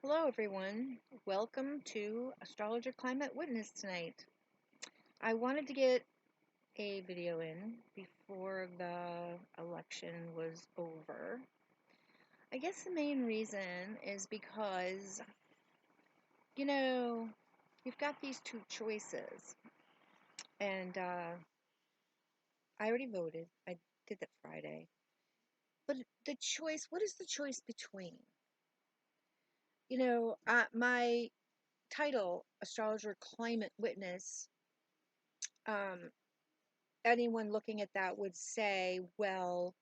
Hello, everyone. Welcome to Astrologer Climate Witness tonight. I wanted to get a video in before the election was over. I guess the main reason is because, you know, you've got these two choices, and I already voted. I did that Friday. But the choice, what is the choice between? My title, Astrologer Climate Witness, um, anyone looking at that would say, well,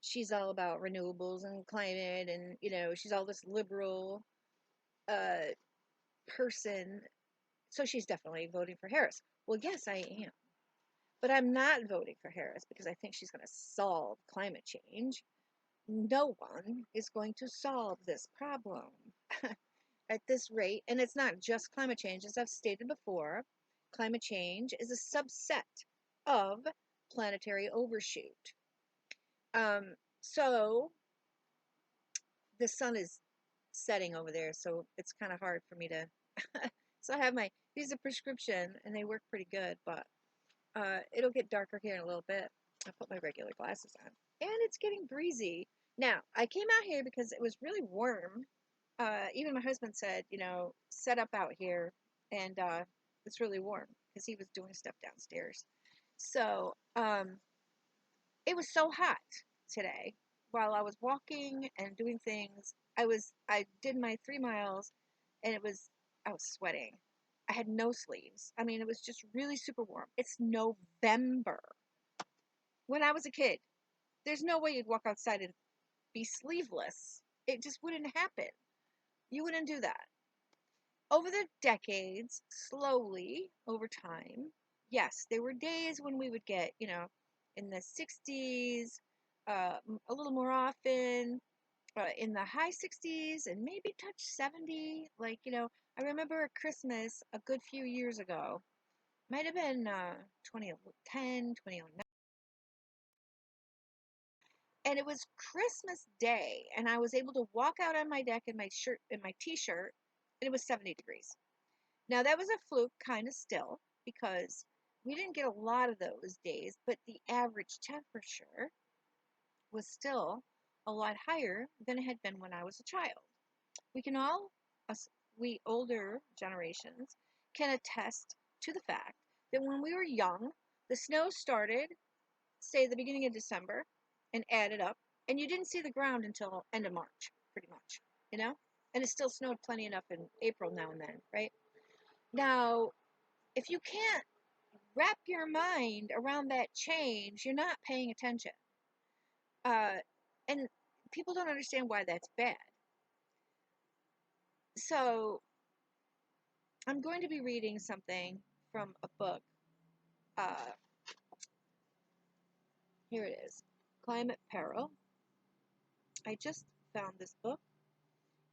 she's all about renewables and climate, and she's all this liberal uh, person, so she's definitely voting for Harris. Well, yes, I am, but I'm not voting for Harris because I think she's going to solve climate change. No one is going to solve this problem at this rate, and it's not just climate change. As I've stated before, climate change is a subset of planetary overshoot. So the sun is setting over there, so it's kind of hard for me to. So I have these are prescription, and they work pretty good, but it'll get darker here in a little bit. I put my regular glasses on, and it's getting breezy. Now, I came out here because it was really warm. Even my husband said, set up out here, and it's really warm because he was doing stuff downstairs. So, it was so hot today while I was walking and doing things. I did my 3 miles, and I was sweating. I had no sleeves. I mean, it was just really super warm. It's November. When I was a kid, there's no way you'd walk outside and be sleeveless. It just wouldn't happen. You wouldn't do that. Over the decades, slowly over time, yes, there were days when we would get, in the 60s, a little more often, in the high 60s, and maybe touch 70. Like, I remember a Christmas a good few years ago, might have been 2010, 2009. And it was Christmas Day, and I was able to walk out on my deck in my shirt, in my t-shirt, and it was 70 degrees. Now, that was a fluke, kind of still, because we didn't get a lot of those days, but the average temperature was still a lot higher than it had been when I was a child. We can all, we older generations, can attest to the fact that when we were young, the snow started, say, the beginning of December, and added up, and you didn't see the ground until end of March, pretty much, And it still snowed plenty enough in April now and then, right? Now, if you can't wrap your mind around that change, you're not paying attention. And people don't understand why that's bad. So, I'm going to be reading something from a book. Uh, Here it is, Climate Peril. I just found this book,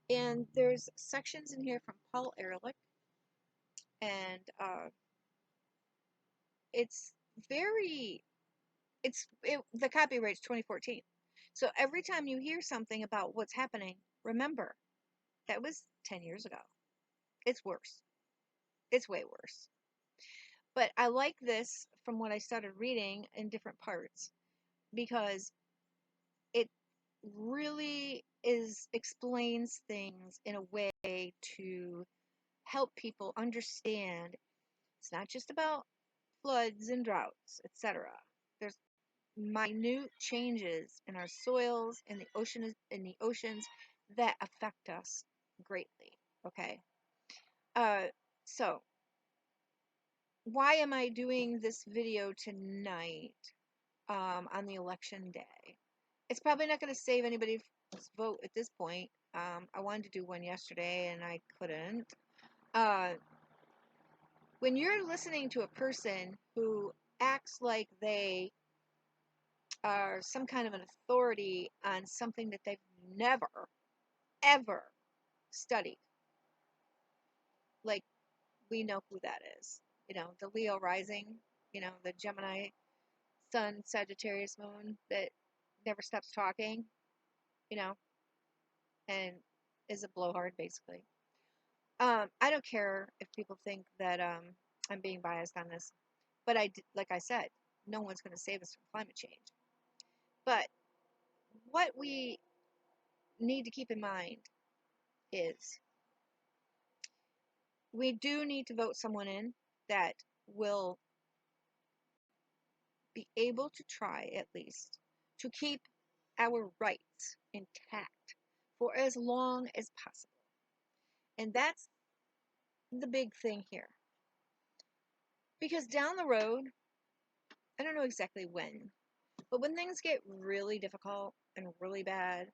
and there's sections in here from Paul Ehrlich, and it's very, the copyright's 2014. So every time you hear something about what's happening, remember, that was 10 years ago. It's worse. It's way worse. But I like this from what I started reading in different parts because it really explains things in a way to help people understand it's not just about floods and droughts, etc. There's minute changes in our soils, in the oceans that affect us greatly. Okay. So why am I doing this video tonight on the election day? It's probably not going to save anybody's vote at this point. I wanted to do one yesterday and I couldn't. When you're listening to a person who acts like they are some kind of an authority on something that they've never, ever studied, like we know who that is. The Leo rising, the Gemini Sun, Sagittarius Moon that never stops talking, you know, and is a blowhard, basically. I don't care if people think that I'm being biased on this, but like I said, no one's going to save us from climate change. But what we need to keep in mind is we do need to vote someone in that will be able to try, at least, to keep our rights intact for as long as possible. And that's the big thing here. Because down the road, I don't know exactly when, but when things get really difficult and really bad,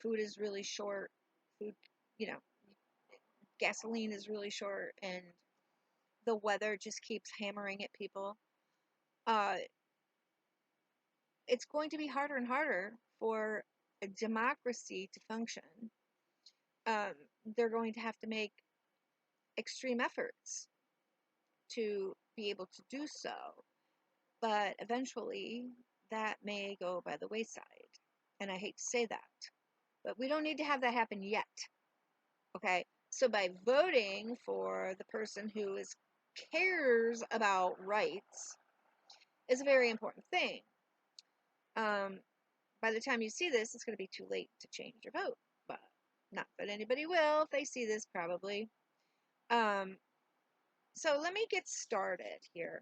food is really short, food, you know, gasoline is really short, and the weather just keeps hammering at people, uh, it's going to be harder and harder for a democracy to function. Um, they're going to have to make extreme efforts to be able to do so, but eventually that may go by the wayside. And I hate to say that, but we don't need to have that happen yet. Okay? So by voting for the person who cares about rights is a very important thing. By the time you see this, it's going to be too late to change your vote. But not that anybody will if they see this, probably. So let me get started here.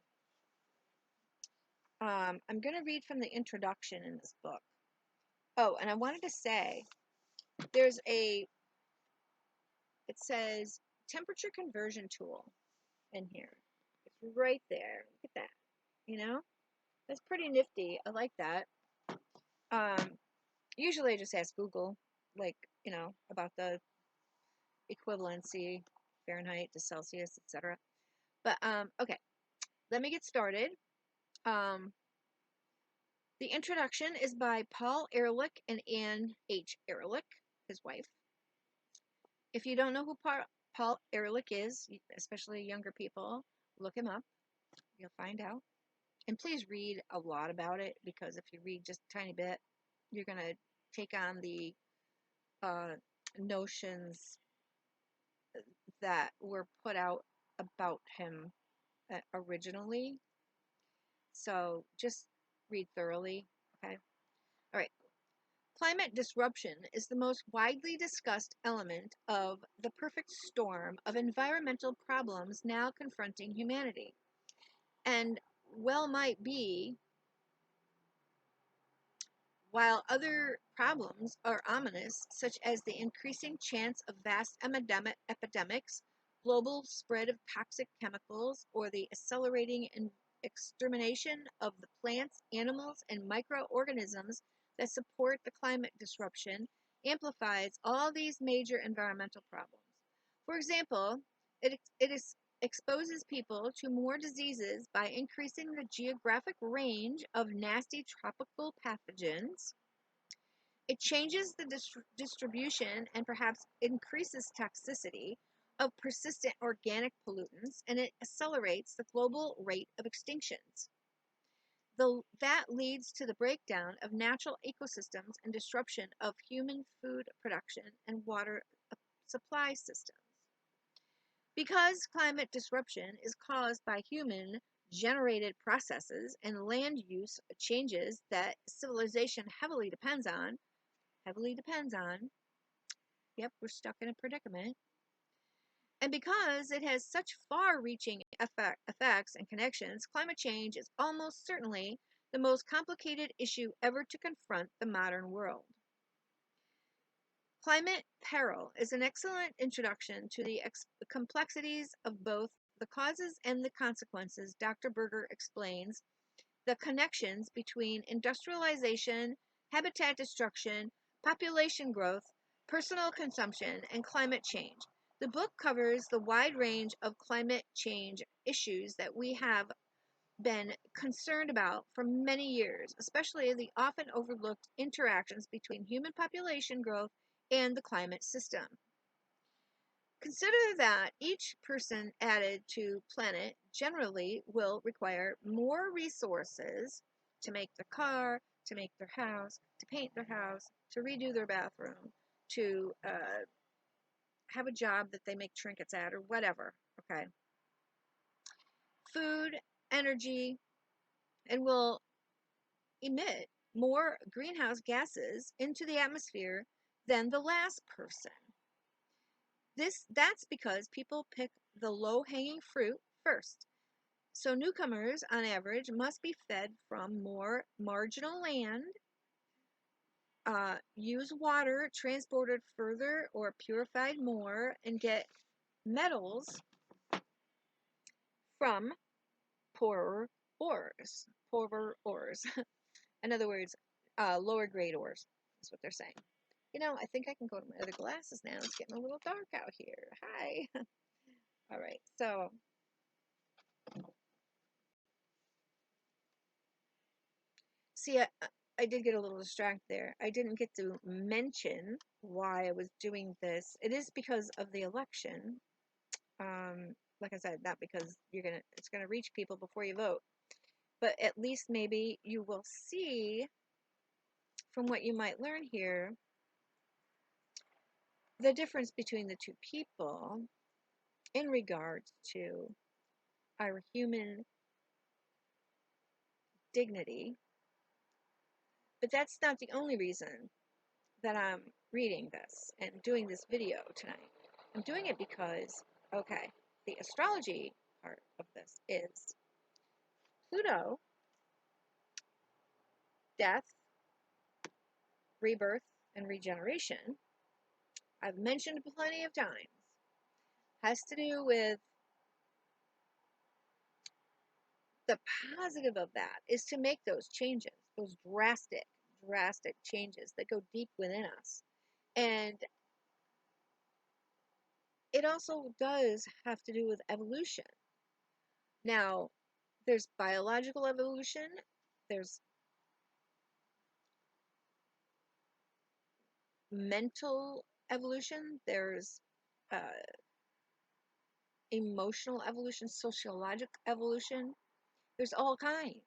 I'm going to read from the introduction in this book. Oh, and I wanted to say, it says temperature conversion tool in here. It's right there. Look at that. You know, that's pretty nifty. I like that. Usually I just ask Google, like, about the equivalency, Fahrenheit to Celsius, etc. But okay, let me get started. The introduction is by Paul Ehrlich and Anne H. Ehrlich, his wife. If you don't know who Paul Ehrlich is, especially younger people, look him up. You'll find out. And please read a lot about it, because if you read just a tiny bit, you're going to take on the notions that were put out about him originally. So just read thoroughly, okay? All right. Climate disruption is the most widely discussed element of the perfect storm of environmental problems now confronting humanity, and well might be, while other problems are ominous, such as the increasing chance of vast epidemics, global spread of toxic chemicals, or the accelerating extermination of the plants, animals, and microorganisms that support the climate disruption, amplifies all these major environmental problems. For example, it exposes people to more diseases by increasing the geographic range of nasty tropical pathogens. It changes the distribution and perhaps increases toxicity of persistent organic pollutants, and it accelerates the global rate of extinctions. That leads to the breakdown of natural ecosystems and disruption of human food production and water supply systems. Because climate disruption is caused by human generated processes and land use changes that civilization heavily depends on, yep, we're stuck in a predicament. And because it has such far-reaching effects and connections, climate change is almost certainly the most complicated issue ever to confront the modern world. Climate Peril is an excellent introduction to the complexities of both the causes and the consequences. Dr. Berger explains the connections between industrialization, habitat destruction, population growth, personal consumption, and climate change. The book covers the wide range of climate change issues that we have been concerned about for many years, especially the often overlooked interactions between human population growth and the climate system. Consider that each person added to planet generally will require more resources to make their car, to make their house, to paint their house, to redo their bathroom, to have a job that they make trinkets at or whatever, okay? Food, energy, and will emit more greenhouse gases into the atmosphere than the last person. That's because people pick the low-hanging fruit first. So newcomers, on average, must be fed from more marginal land, use water transported further or purified more, and get metals from poorer ores. Poorer ores. In other words, lower grade ores is what they're saying. You know, I think I can go to my other glasses now. It's getting a little dark out here. Hi. All right, so see, I did get a little distracted there. I didn't get to mention why I was doing this. It is because of the election. Like I said, not because it's gonna reach people before you vote, but at least maybe you will see from what you might learn here the difference between the two people in regards to our human dignity. But that's not the only reason that I'm reading this and doing this video tonight. I'm doing it because, okay, the astrology part of this is Pluto, death, rebirth, and regeneration. I've mentioned plenty of times, has to do with the positive of that is to make those changes, those drastic changes that go deep within us. And it also does have to do with evolution. Now, there's biological evolution, there's mental evolution, there's uh, emotional evolution, sociological evolution, there's all kinds.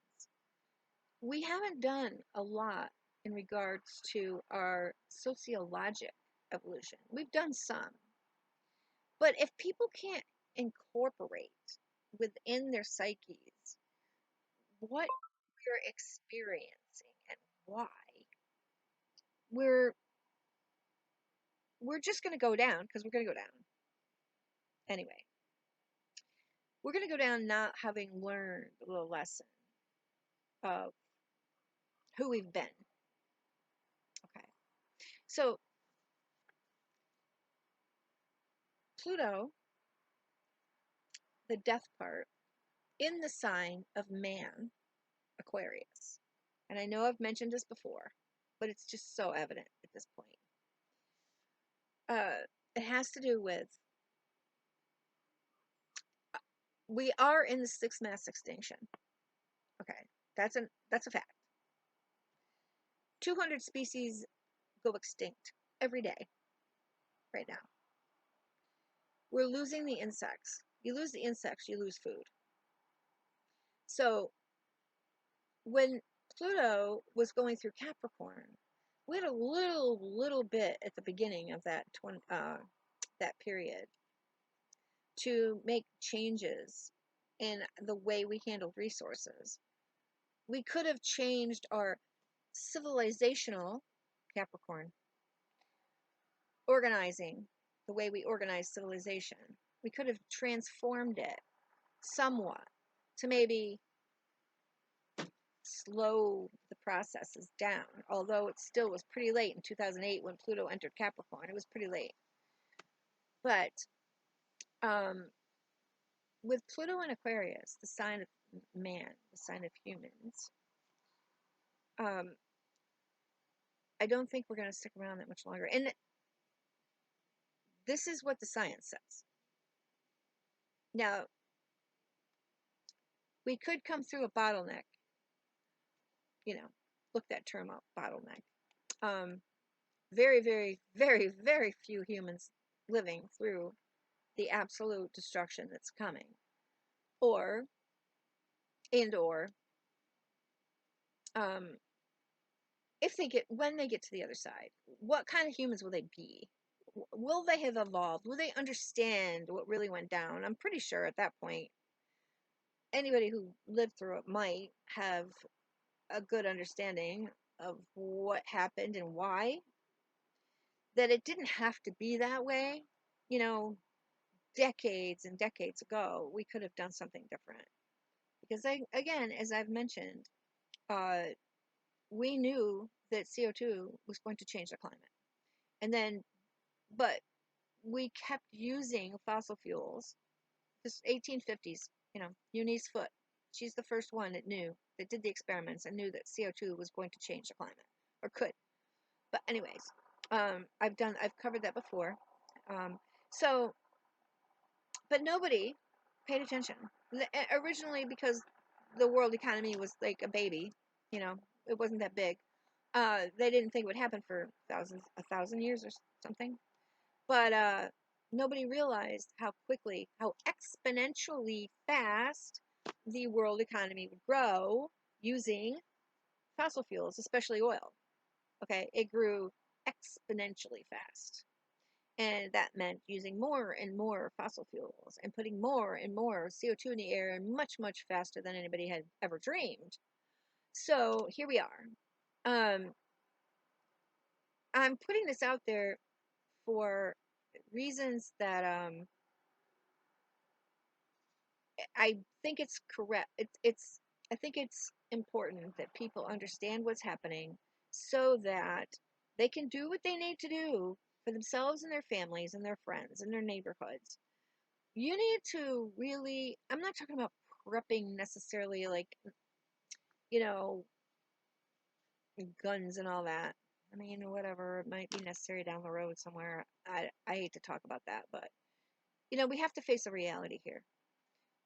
We haven't done a lot in regards to our sociologic evolution. We've done some. But if people can't incorporate within their psyches what we're experiencing and why, we're we're just going to go down because we're going to go down. Anyway, we're going to go down not having learned the lesson of who we've been. Okay. So, Pluto, the death part, in the sign of man, Aquarius. And I know I've mentioned this before, but it's just so evident at this point. It has to do with we are in the sixth mass extinction. Okay, that's a fact. 200 species go extinct every day right now. We're losing the insects. You lose the insects, you lose food. So when Pluto was going through Capricorn, we had a little bit at the beginning of that period to make changes in the way we handled resources. We could have changed our civilizational Capricorn organizing, the way we organize civilization. We could have transformed it somewhat to maybe slow the processes down, although it still was pretty late in 2008 when Pluto entered Capricorn. It was pretty late. But with Pluto in Aquarius, the sign of man, the sign of humans, I don't think we're going to stick around that much longer. And this is what the science says. Now, we could come through a bottleneck, look that term up, bottleneck. Very, very, very, very few humans living through the absolute destruction that's coming. Or, when they get to the other side, what kind of humans will they be? will they have evolved? Will they understand what really went down? I'm pretty sure at that point, anybody who lived through it might have a good understanding of what happened and why. That it didn't have to be that way. You know, decades and decades ago, we could have done something different. Because again, as I've mentioned, uh, we knew that CO2 was going to change the climate. And then, but we kept using fossil fuels. This 1850s, Eunice Foote, she's the first one that did the experiments and knew that CO2 was going to change the climate, or could. But anyways, I've covered that before. Um, so, but nobody paid attention. Originally, because the world economy was like a baby, it wasn't that big. They didn't think it would happen for a thousand years or something. But nobody realized how quickly, how exponentially fast the world economy would grow using fossil fuels, especially oil. Okay, it grew exponentially fast. And that meant using more and more fossil fuels and putting more and more CO2 in the air much, much faster than anybody had ever dreamed. So here we are. Um, I'm putting this out there for reasons that I think it's correct. I think it's important that people understand what's happening so that they can do what they need to do for themselves and their families and their friends and their neighborhoods. You need to really, I'm not talking about prepping necessarily, like, you know, guns and all that. I mean, whatever, it might be necessary down the road somewhere. I hate to talk about that, but we have to face a reality here.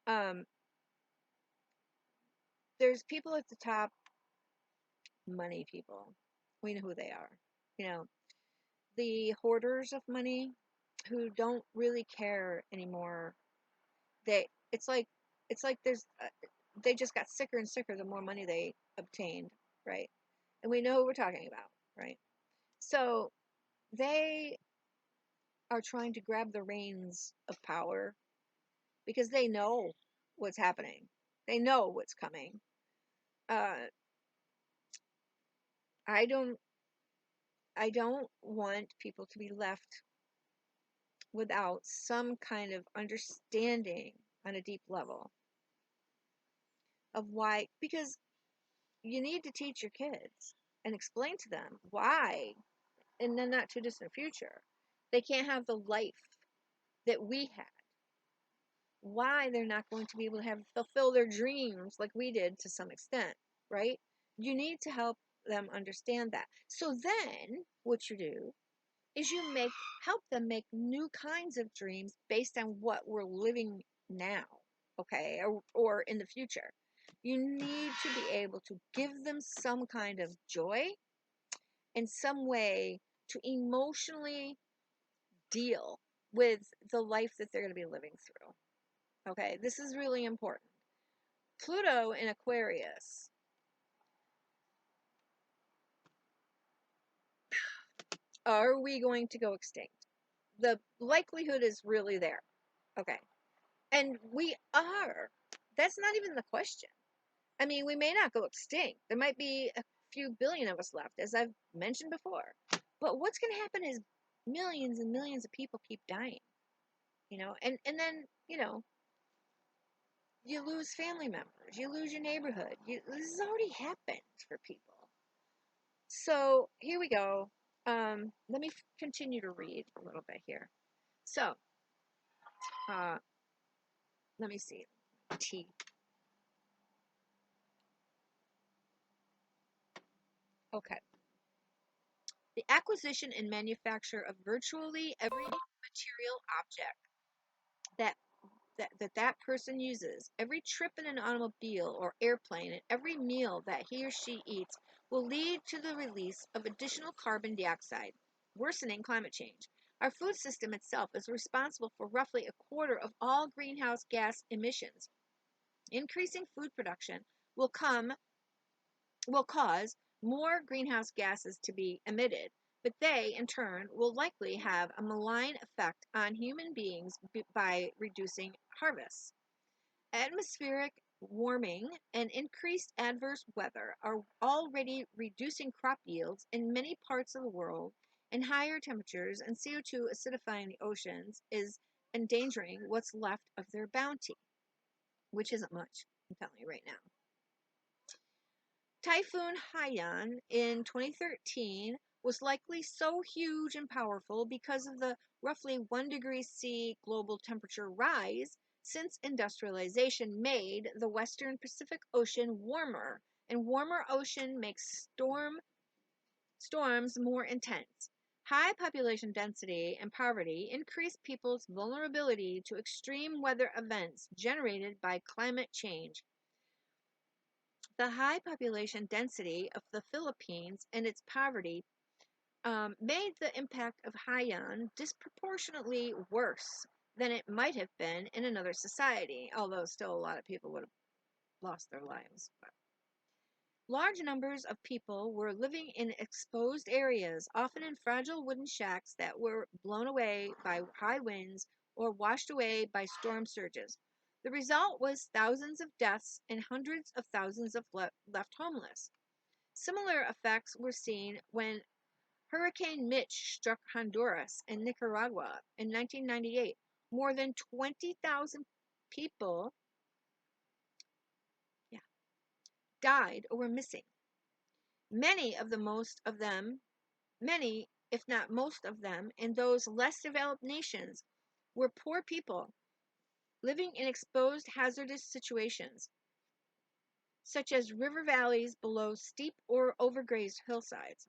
Um, there's people at the top, money people. We know who they are. You know, the hoarders of money who don't really care anymore. They, it's like they just got sicker and sicker the more money they obtained, right? And we know who we're talking about, right? So they are trying to grab the reins of power because they know what's happening. They know what's coming. Uh, I don't I don't want people to be left without some kind of understanding on a deep level of why, because you need to teach your kids and explain to them why in the not too distant future they can't have the life that we had, why they're not going to be able to have fulfill their dreams like we did to some extent, right? You need to help them understand that. So then what you do is you help them make new kinds of dreams based on what we're living now, okay, or in the future. You need to be able to give them some kind of joy and some way to emotionally deal with the life that they're going to be living through. Okay, this is really important. Pluto in Aquarius. Are we going to go extinct? The likelihood is really there. Okay. And we are. That's not even the question. I mean, we may not go extinct. There might be a few billion of us left, as I've mentioned before. But what's going to happen is millions and millions of people keep dying, and then, you lose family members, you lose your neighborhood. This has already happened for people. So here we go. Let me continue to read a little bit here. So, uh, let me see. T. Okay. The acquisition and manufacture of virtually every material object that that person uses, every trip in an automobile or airplane, and every meal that he or she eats will lead to the release of additional carbon dioxide, worsening climate change. Our food system itself is responsible for roughly a quarter of all greenhouse gas emissions. Increasing food production will cause more greenhouse gases to be emitted. but they, in turn, will likely have a malign effect on human beings by reducing harvests. Atmospheric warming and increased adverse weather are already reducing crop yields in many parts of the world, and higher temperatures and CO2 acidifying the oceans is endangering what's left of their bounty, which isn't much, I'm telling you right now. Typhoon Haiyan in 2013 was likely so huge and powerful because of the roughly 1 degree C global temperature rise since industrialization made the western Pacific Ocean warmer, and warmer ocean makes storms more intense. High population density and poverty increase people's vulnerability to extreme weather events generated by climate change. The high population density of the Philippines and its poverty made the impact of Haiyan disproportionately worse than it might have been in another society, although still a lot of people would have lost their lives. Large numbers of people were living in exposed areas, often in fragile wooden shacks that were blown away by high winds or washed away by storm surges. The result was thousands of deaths and hundreds of thousands of left homeless. Similar effects were seen when Hurricane Mitch struck Honduras and Nicaragua in 1998. More than 20,000 people died or were missing. Many, if not most of them, in those less developed nations were poor people living in exposed hazardous situations, such as river valleys below steep or overgrazed hillsides.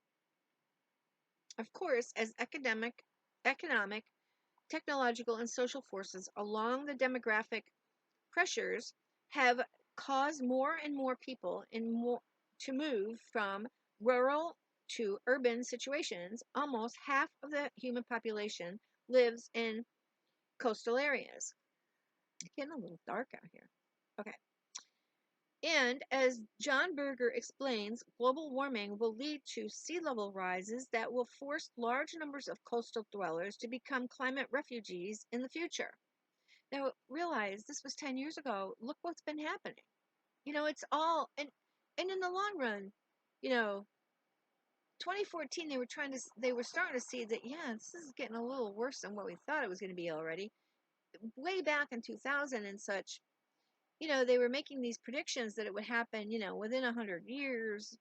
Of course, as economic, technological, and social forces along the demographic pressures have caused more and more people to move from rural to urban situations. Almost half of the human population lives in coastal areas. It's getting a little dark out here. Okay. And as John Berger explains, global warming will lead to sea level rises that will force large numbers of coastal dwellers to become climate refugees in the future. Now, realize this was 10 years ago. Look what's been happening. It's all, and in the long run, 2014, they were starting to see that, yeah, this is getting a little worse than what we thought it was going to be already. Way back in 2000 and such, they were making these predictions that it would happen, within 100 years,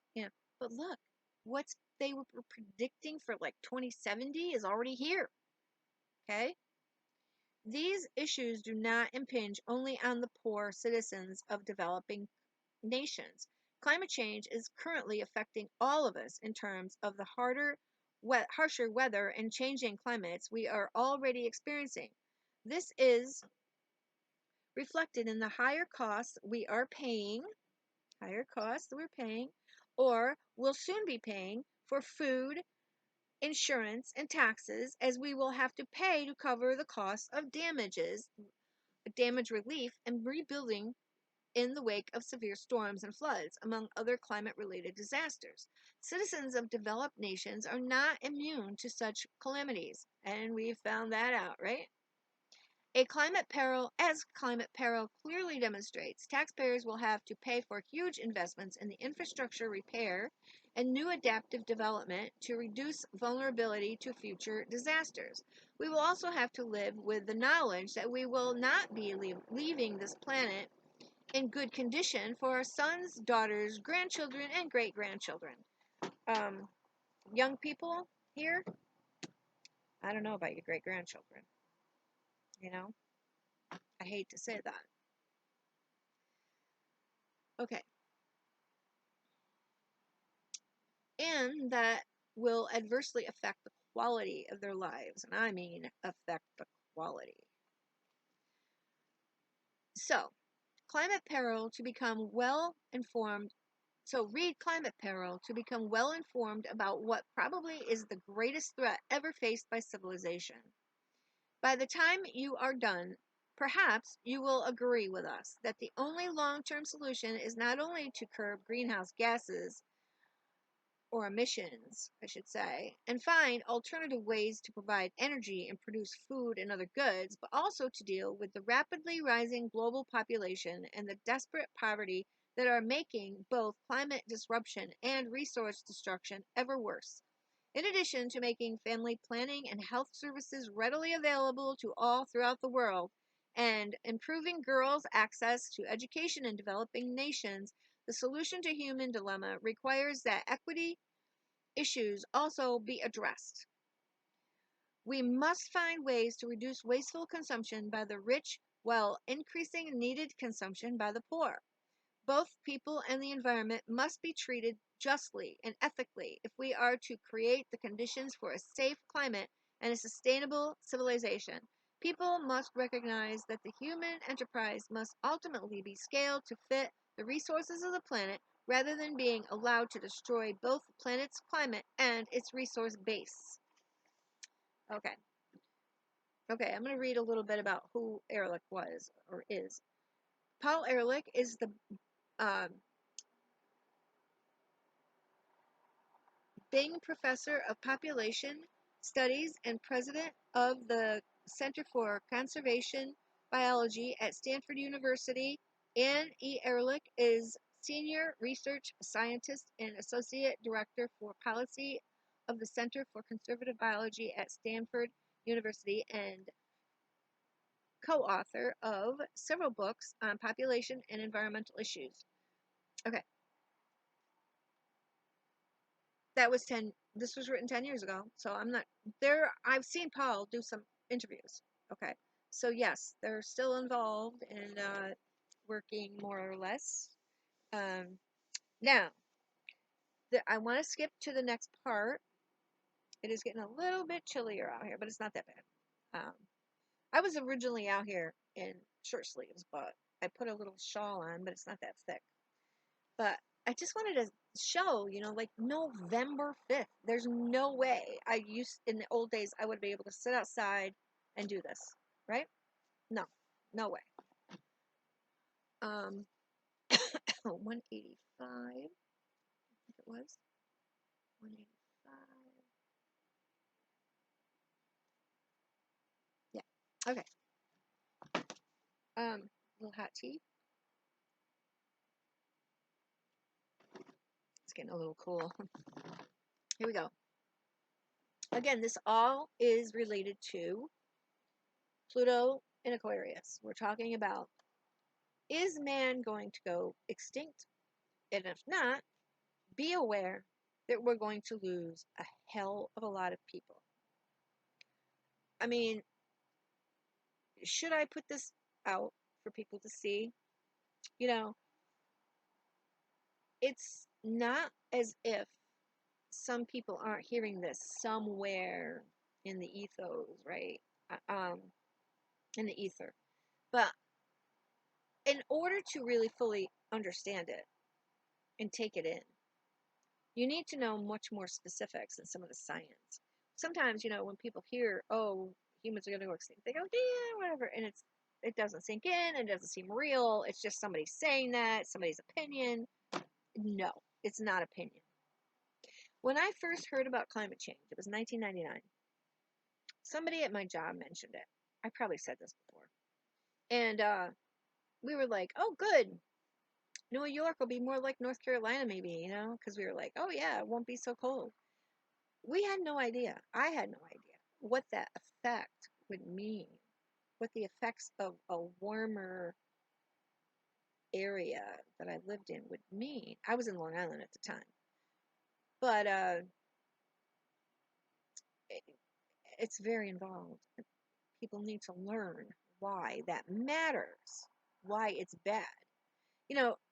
but look, what they were predicting for like 2070 is already here. Okay? These issues do not impinge only on the poor citizens of developing nations. Climate change is currently affecting all of us in terms of the harsher weather and changing climates we are already experiencing. This is reflected in the higher costs we're paying, or will soon be paying for food, insurance, and taxes, as we will have to pay to cover the costs of damage relief, and rebuilding in the wake of severe storms and floods, among other climate-related disasters. Citizens of developed nations are not immune to such calamities, and we've found that out, right? Climate peril clearly demonstrates, taxpayers will have to pay for huge investments in the infrastructure repair and new adaptive development to reduce vulnerability to future disasters. We will also have to live with the knowledge that we will not be leaving this planet in good condition for our sons, daughters, grandchildren, and great-grandchildren. Young people here, I don't know about your great-grandchildren. I hate to say that. Okay. And that will adversely affect the quality of their lives. And I mean affect the quality. So, climate peril to become well-informed. So, read Climate Peril to become well-informed about what probably is the greatest threat ever faced by civilization. By the time you are done, perhaps you will agree with us that the only long-term solution is not only to curb greenhouse gases or emissions, I should say, and find alternative ways to provide energy and produce food and other goods, but also to deal with the rapidly rising global population and the desperate poverty that are making both climate disruption and resource destruction ever worse. In addition to making family planning and health services readily available to all throughout the world, and improving girls' access to education in developing nations, the solution to human dilemma requires that equity issues also be addressed. We must find ways to reduce wasteful consumption by the rich while increasing needed consumption by the poor. Both people and the environment must be treated justly and ethically if we are to create the conditions for a safe climate and a sustainable civilization. People must recognize that the human enterprise must ultimately be scaled to fit the resources of the planet rather than being allowed to destroy both the planet's climate and its resource base. Okay. Okay, I'm going to read a little bit about who Ehrlich was or is. Paul Ehrlich is the um, Bing Professor of Population Studies and President of the Center for Conservation Biology at Stanford University. Anne E. Ehrlich is Senior Research Scientist and Associate Director for Policy of the Center for Conservative Biology at Stanford University and co-author of several books on population and environmental issues. Okay, this was written 10 years ago, so I'm not there. I've seen Paul do some interviews. Okay, so yes, they're still involved and working more or less. Now I want to skip to the next part. It is getting a little bit chillier out here, but it's not that bad. I was originally out here in short sleeves, but I put a little shawl on, but it's not that thick. But I just wanted to show, like November 5th. There's no way in the old days, I would be able to sit outside and do this, right? No, no way. 185, I think it was. 185. Yeah, okay. A little hot tea. It's getting a little cool. Here we go. Again, this all is related to Pluto in Aquarius. We're talking about, is man going to go extinct? And if not, be aware that we're going to lose a hell of a lot of people. I mean, should I put this out for people to see? It's not as if some people aren't hearing this somewhere in the ethos, right? Um, in the ether. But in order to really fully understand it and take it in, you need to know much more specifics than some of the science. Sometimes, when people hear, oh, humans are going to go extinct, they go, yeah, whatever. And it doesn't sink in. It doesn't seem real. It's just somebody saying that, somebody's opinion. No, it's not opinion. When I first heard about climate change, it was 1999. Somebody at my job mentioned it. I probably said this before. And we were like, oh, good. New York will be more like North Carolina, maybe, because we were like, oh, yeah, it won't be so cold. We had no idea. I had no idea what that effect would mean, what the effects of a warmer area that I lived in would mean. I was in Long Island at the time. But it's very involved. People need to learn why that matters, why it's bad.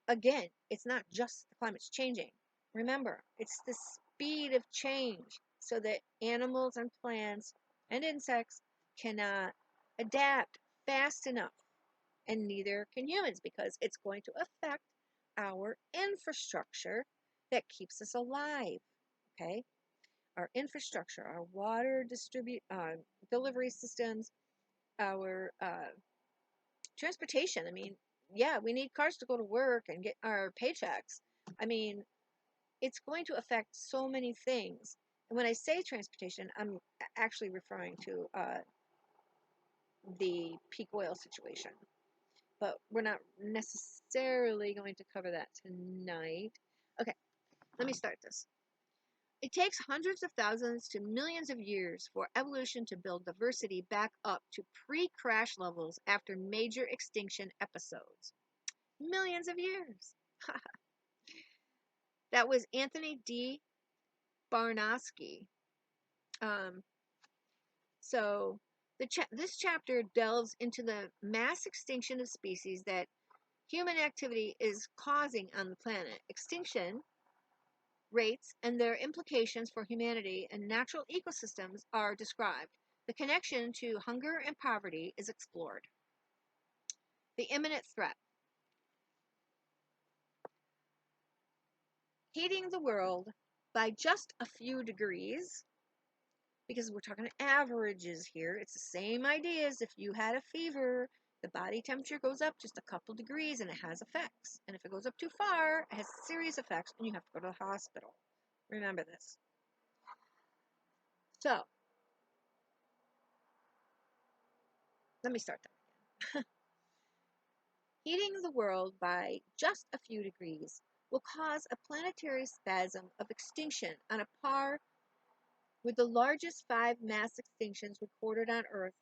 Again, it's not just the climate's changing. Remember, it's the speed of change so that animals and plants and insects cannot adapt fast enough. And neither can humans because it's going to affect our infrastructure that keeps us alive. Okay? Our infrastructure, our water delivery systems, our transportation. I mean, yeah, we need cars to go to work and get our paychecks. I mean, it's going to affect so many things. And when I say transportation, I'm actually referring to the peak oil situation. But we're not necessarily going to cover that tonight. Okay, let me start this. It takes hundreds of thousands to millions of years for evolution to build diversity back up to pre-crash levels after major extinction episodes. Millions of years. That was Anthony D. Barnosky. Um, so this chapter delves into the mass extinction of species that human activity is causing on the planet. Extinction rates and their implications for humanity and natural ecosystems are described. The connection to hunger and poverty is explored. The imminent threat. Heating the world by just a few degrees, because we're talking averages here. It's the same idea as if you had a fever, the body temperature goes up just a couple degrees and it has effects. And if it goes up too far, it has serious effects and you have to go to the hospital. Remember this. So, let me start that again. Heating the world by just a few degrees will cause a planetary spasm of extinction on a par with the largest 5 mass extinctions recorded on Earth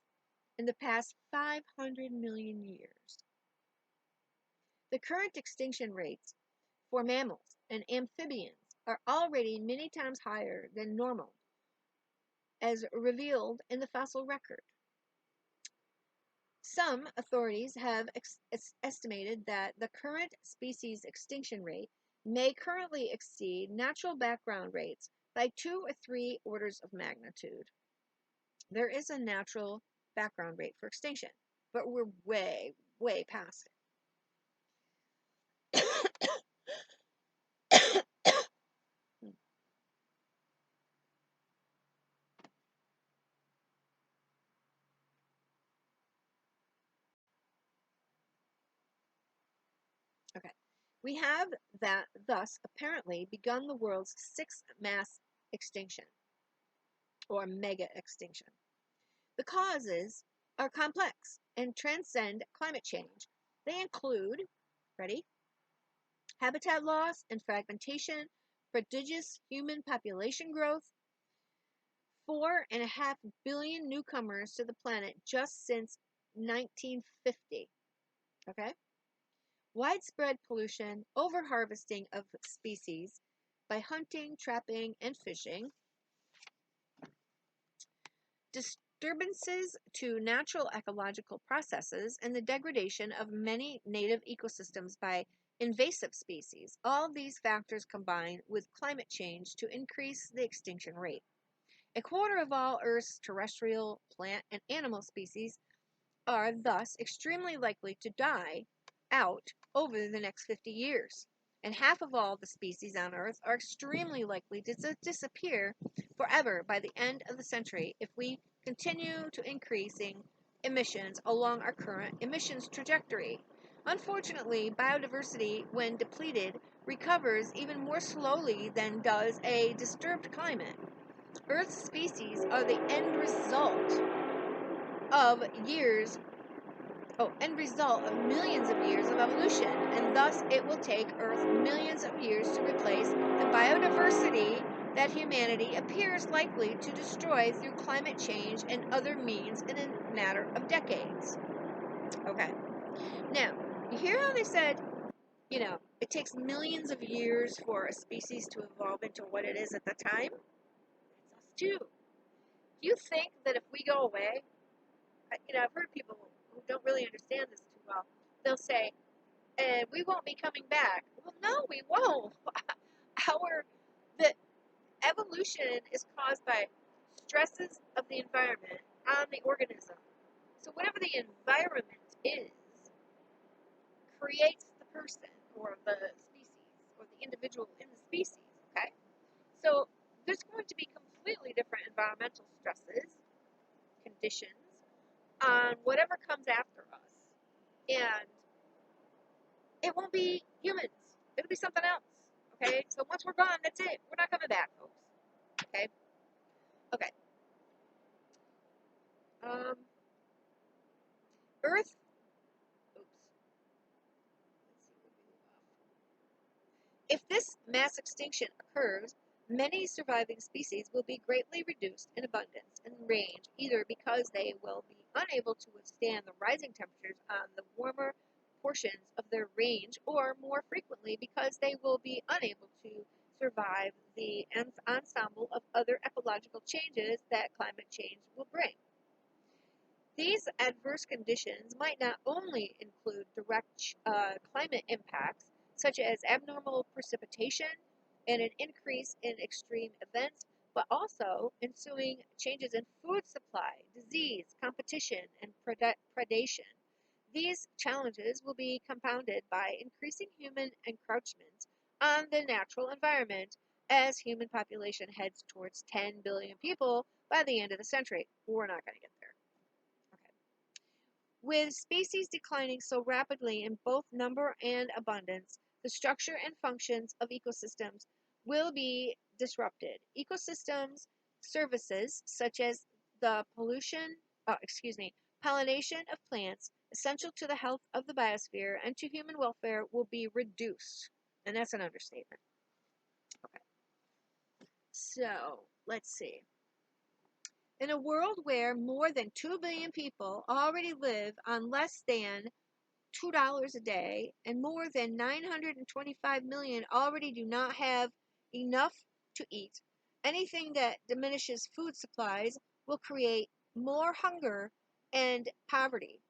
in the past 500 million years. The current extinction rates for mammals and amphibians are already many times higher than normal, as revealed in the fossil record. Some authorities have estimated that the current species extinction rate may currently exceed natural background rates by 2 or 3 orders of magnitude. There is a natural background rate for extinction, but we're way, way past it. Okay. We have thus apparently begun the world's 6th mass extinction, or mega extinction. The causes are complex and transcend climate change. They include, ready? Habitat loss and fragmentation, prodigious human population growth, 4.5 billion newcomers to the planet just since 1950. Okay? Widespread pollution, overharvesting of species by hunting, trapping, and fishing, disturbances to natural ecological processes, and the degradation of many native ecosystems by invasive species. All these factors combine with climate change to increase the extinction rate. A quarter of all Earth's terrestrial, plant, and animal species are thus extremely likely to die out over the next 50 years. And half of all the species on Earth are extremely likely to disappear forever by the end of the century if we continue to increasing emissions along our current emissions trajectory. Unfortunately, biodiversity, when depleted, recovers even more slowly than does a disturbed climate. Earth's species are the end result of millions of years of evolution, and thus it will take Earth millions of years to replace the biodiversity that humanity appears likely to destroy through climate change and other means in a matter of decades. Okay. Now, you hear how they said, it takes millions of years for a species to evolve into what it is at the time? It's us too. Do you think that if we go away, I've heard people who don't really understand this too well, they'll say, and we won't be coming back. Well, no, we won't. The evolution is caused by stresses of the environment on the organism. So whatever the environment is, creates the person or the species or the individual in the species. Okay, so there's going to be completely different environmental stresses, conditions on whatever comes after us, and it won't be humans. It'll be something else. Okay, so once we're gone, that's it. We're not coming back, folks. Okay, okay. Um, Earth. Oops. If this mass extinction occurs, many surviving species will be greatly reduced in abundance and range, either because they will be unable to withstand the rising temperatures on the warmer portions of their range, or more frequently because they will be unable to survive the ensemble of other ecological changes that climate change will bring. These adverse conditions might not only include direct climate impacts, such as abnormal precipitation and an increase in extreme events, but also ensuing changes in food supply, disease, competition, and predation. These challenges will be compounded by increasing human encroachment on the natural environment as human population heads towards 10 billion people by the end of the century. We're not going to get there. Okay. With species declining so rapidly in both number and abundance, the structure and functions of ecosystems will be disrupted. Ecosystems services such as the pollination of plants, essential to the health of the biosphere and to human welfare, will be reduced. And that's an understatement. Okay. So, let's see. In a world where more than 2 billion people already live on less than $2 a day, and more than 925 million already do not have enough to eat, anything that diminishes food supplies will create more hunger and poverty.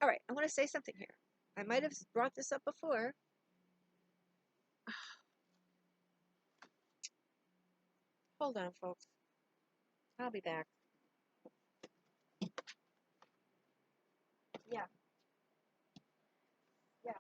All right, I want to say something here. I might have brought this up before. Hold on, folks. I'll be back. Yeah, yeah.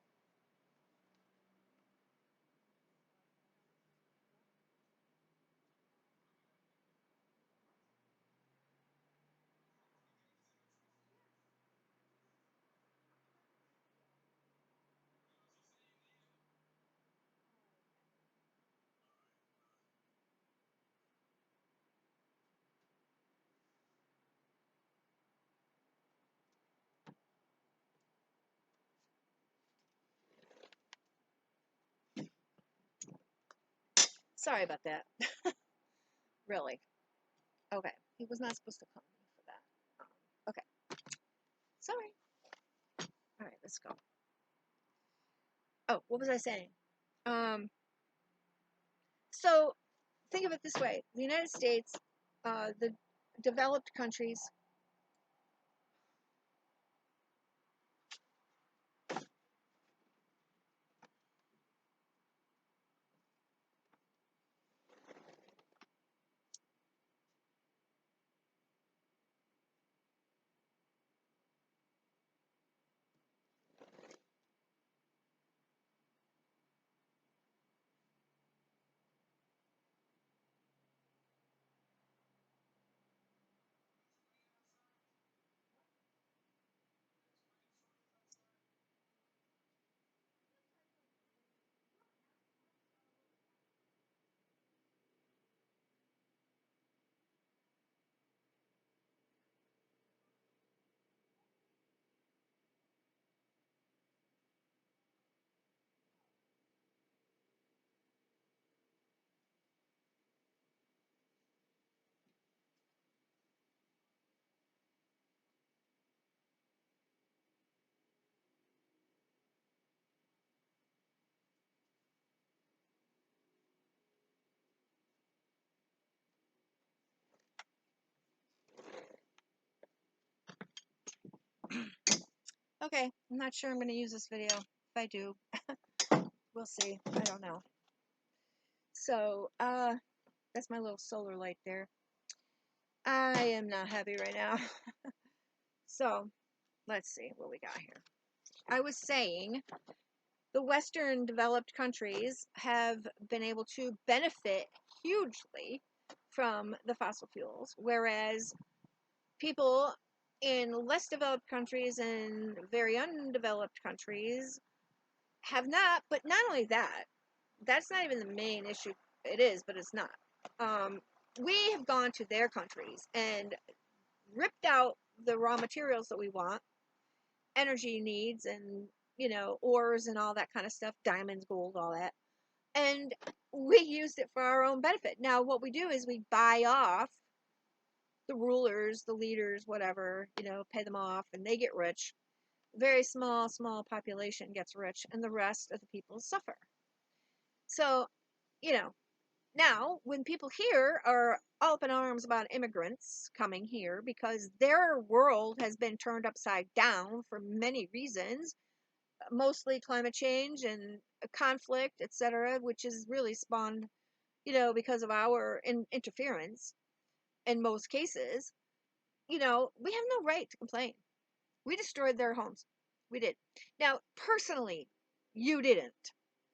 Sorry about that. Really. Okay. He was not supposed to come for that. Okay. Sorry. All right, let's go. Oh, what was I saying? Um, so think of it this way: the United States, the developed countries. Okay, I'm not sure I'm going to use this video. If I do, we'll see. I don't know. So, that's my little solar light there. I am not happy right now. So, let's see what we got here. I was saying the Western developed countries have been able to benefit hugely from the fossil fuels, whereas people in less developed countries and very undeveloped countries have not. But not only that, that's not even the main issue. It is, but it's not. Um, we have gone to their countries and ripped out the raw materials that we want, energy needs, and ores and all that kind of stuff, diamonds, gold, all that, and we used it for our own benefit. Now, what we do is we buy off the rulers, the leaders, whatever, pay them off, and they get rich. Very small population gets rich, and the rest of the people suffer. So, you know, now when people here are all up in arms about immigrants coming here because their world has been turned upside down for many reasons, mostly climate change and conflict, etc., which is really spawned, because of our interference in most cases, we have no right to complain. We destroyed their homes. We did. Now, personally, you didn't.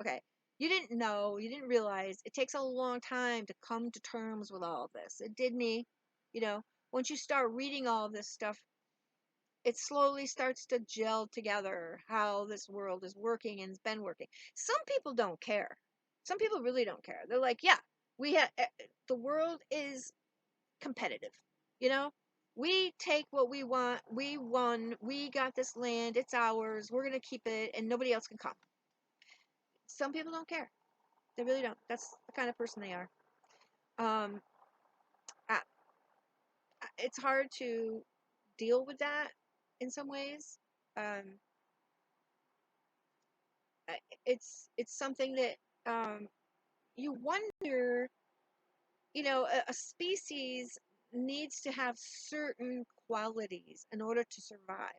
Okay. You didn't know. You didn't realize. It takes a long time to come to terms with all of this. It did me. Once you start reading all of this stuff, it slowly starts to gel together how this world is working and has been working. Some people don't care. Some people really don't care. They're like, yeah, we have the world is competitive. You know, we take what we want. We won. We got this land. It's ours. We're gonna keep it, and nobody else can come. Some people don't care. They really don't. That's the kind of person they are. Um, I, it's hard to deal with that in some ways. Um, it's something that you wonder. A species needs to have certain qualities in order to survive.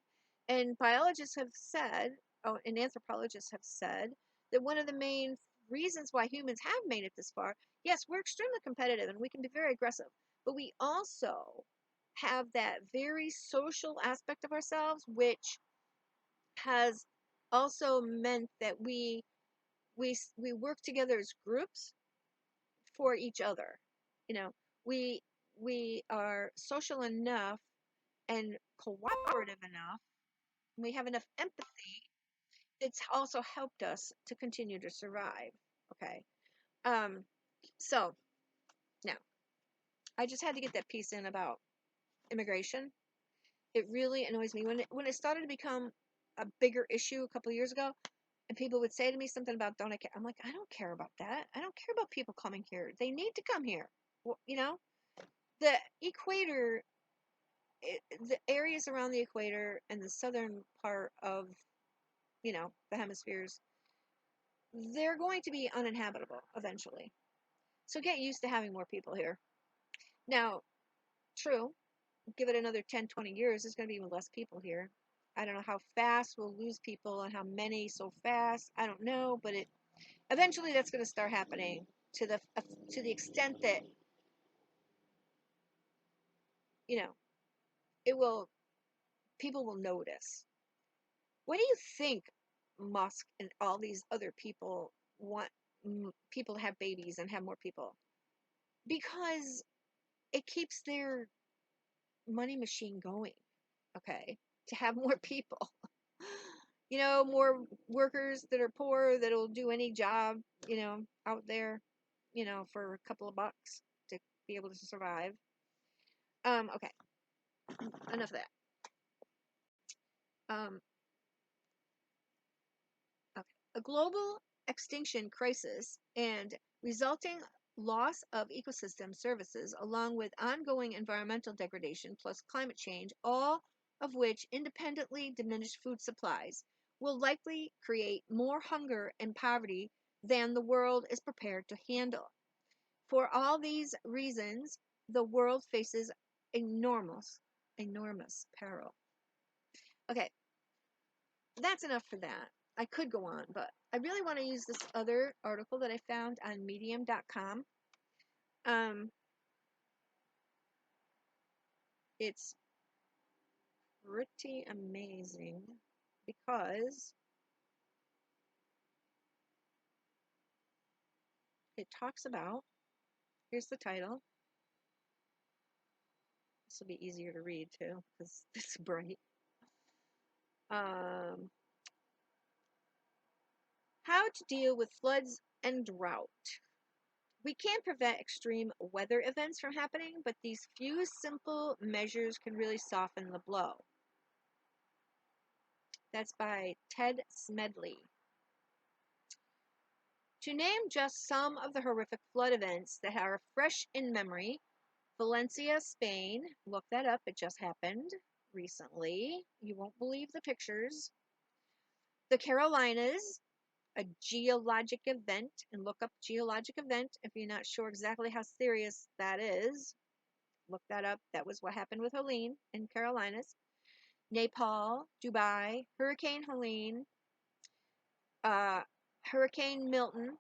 And biologists have said, oh, and anthropologists have said, that one of the main reasons why humans have made it this far, yes, we're extremely competitive and we can be very aggressive, but we also have that very social aspect of ourselves, which has also meant that we work together as groups for each other. You know, we we are social enough and cooperative enough. We have enough empathy that's also helped us to continue to survive. Okay. Um. So now I just had to get that piece in about immigration. It really annoys me when it started to become a bigger issue a couple of years ago, and people would say to me something about don't I care. I'm like, I don't care about that. I don't care about people coming here. They need to come here. Well, the equator, the areas around the equator and the southern part of the hemispheres, they're going to be uninhabitable eventually. So get used to having more people here. Now, true, give it another 10, 20 years, there's going to be even less people here. I don't know how fast we'll lose people and how many so fast. I don't know, but eventually that's going to start happening to the extent that you know it will people will notice. What do you think Musk and all these other people want people to have babies and have more people? Because it keeps their money machine going, okay? To have more people. More workers that are poor that'll do any job, out there, for a couple of bucks to be able to survive. Okay, enough of that. Um, okay. A global extinction crisis and resulting loss of ecosystem services, along with ongoing environmental degradation plus climate change, all of which independently diminish food supplies, will likely create more hunger and poverty than the world is prepared to handle. For all these reasons, the world faces enormous, enormous peril. Okay, that's enough for that. I could go on, but I really want to use this other article that I found on medium.com. Um, it's pretty amazing because it talks about, here's the title. This will be easier to read too because it's bright. Um, how to deal with floods and Drought. We can't prevent extreme weather events from happening, but these few simple measures can really soften the blow. That's by Ted Smedley. To name just some of the horrific flood events that are fresh in memory, Valencia, Spain, look that up, it just happened recently. You won't believe the pictures. The Carolinas, a geologic event, and look up geologic event if you're not sure exactly how serious that is. Look that up. That was what happened with Helene in Carolinas. Nepal, Dubai, Hurricane Helene, Hurricane Milton.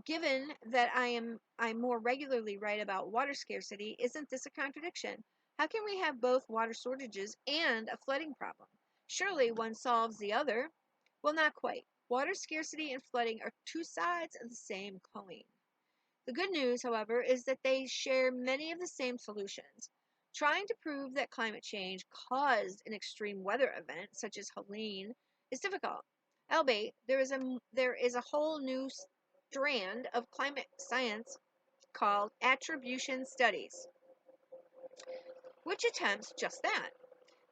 Given that I'm more regularly right about water scarcity, isn't this a contradiction? How can we have both water shortages and a flooding problem? Surely one solves the other. Well, not quite. Water scarcity and flooding are two sides of the same coin. The good news, however, is that they share many of the same solutions. Trying to prove that climate change caused an extreme weather event, such as Helene, is difficult. Albeit, there is a whole new strand of climate science called attribution studies, which attempts just that.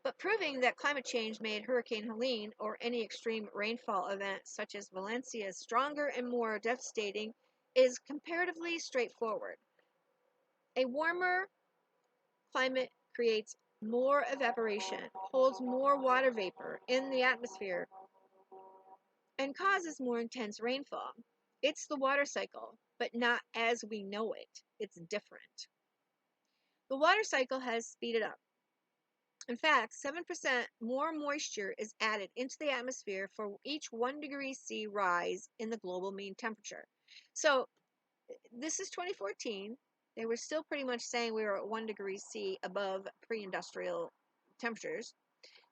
But proving that climate change made Hurricane Helene or any extreme rainfall event such as Valencia stronger and more devastating is comparatively straightforward. A warmer climate creates more evaporation, holds more water vapor in the atmosphere, and causes more intense rainfall. It's the water cycle, but not as we know it. It's different. The water cycle has speeded up. In fact, 7% more moisture is added into the atmosphere for each 1 degree C rise in the global mean temperature. So this is 2014. They were still pretty much saying we were at 1 degree C above pre-industrial temperatures.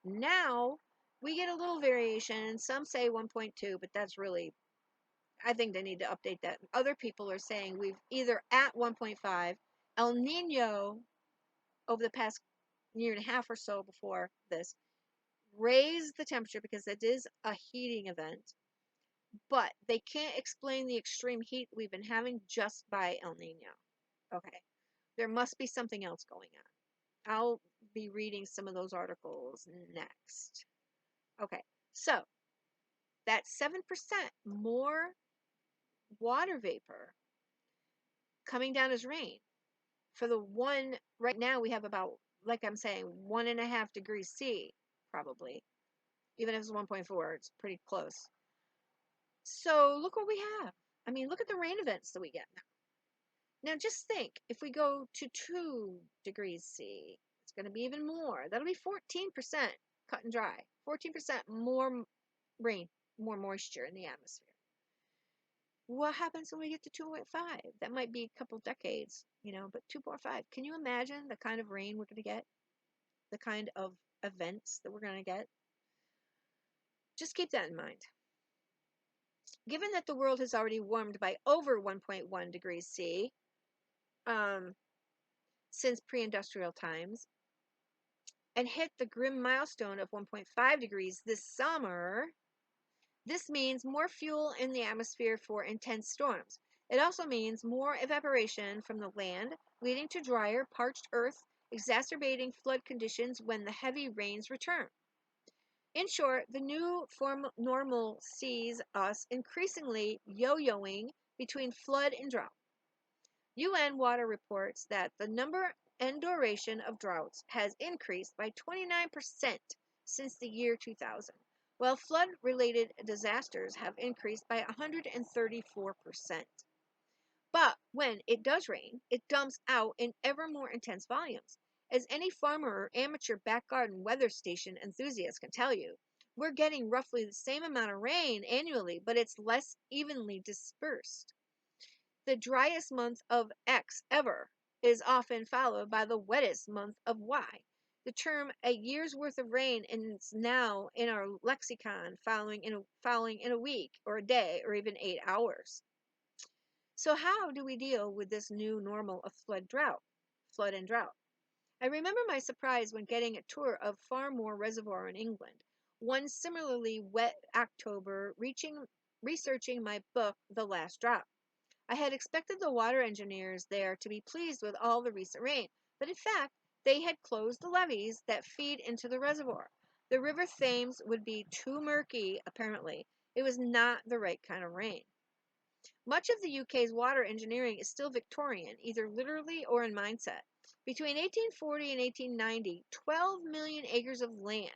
Now we get a little variation. Some say 1.2, but that's really, I think they need to update that. Other people are saying we've either at 1.5, El Nino over the past year and a half or so before this raised the temperature because it is a heating event, but they can't explain the extreme heat we've been having just by El Nino. Okay, there must be something else going on. I'll be reading some of those articles next. Okay, so that's 7% more water vapor coming down as rain. For the one, right now we have about, like I'm saying, 1.5 degrees C, probably. Even if it's 1.4, it's pretty close. So look what we have. I mean, look at the rain events that we get now. Now just think, if we go to 2 degrees C, it's going to be even more. That'll be 14% cut and dry. 14% more rain, more moisture in the atmosphere. What happens when we get to 2.5? That might be a couple decades, but 2.5. Can you imagine the kind of rain we're going to get? The kind of events that we're going to get? Just keep that in mind. Given that the world has already warmed by over 1.1 degrees C since pre-industrial times and hit the grim milestone of 1.5 degrees this summer, this means more fuel in the atmosphere for intense storms. It also means more evaporation from the land, leading to drier, parched earth, exacerbating flood conditions when the heavy rains return. In short, the new normal sees us increasingly yo-yoing between flood and drought. UN water reports that the number and duration of droughts has increased by 29% since the year 2000, while flood-related disasters have increased by 134%. But when it does rain, it dumps out in ever more intense volumes. As any farmer or amateur back garden weather station enthusiast can tell you, we're getting roughly the same amount of rain annually, but it's less evenly dispersed. The driest month of X ever is often followed by the wettest month of Y. The term a year's worth of rain is now in our lexicon falling in a week or a day or even 8 hours. So how do we deal with this new normal of flood and drought? I remember my surprise when getting a tour of Farmore Reservoir in England, one similarly wet October, researching my book, The Last Drop. I had expected the water engineers there to be pleased with all the recent rain, but in fact, they had closed the levees that feed into the reservoir. The River Thames would be too murky, apparently. It was not the right kind of rain. Much of the UK's water engineering is still Victorian, either literally or in mindset. Between 1840 and 1890, 12 million acres of land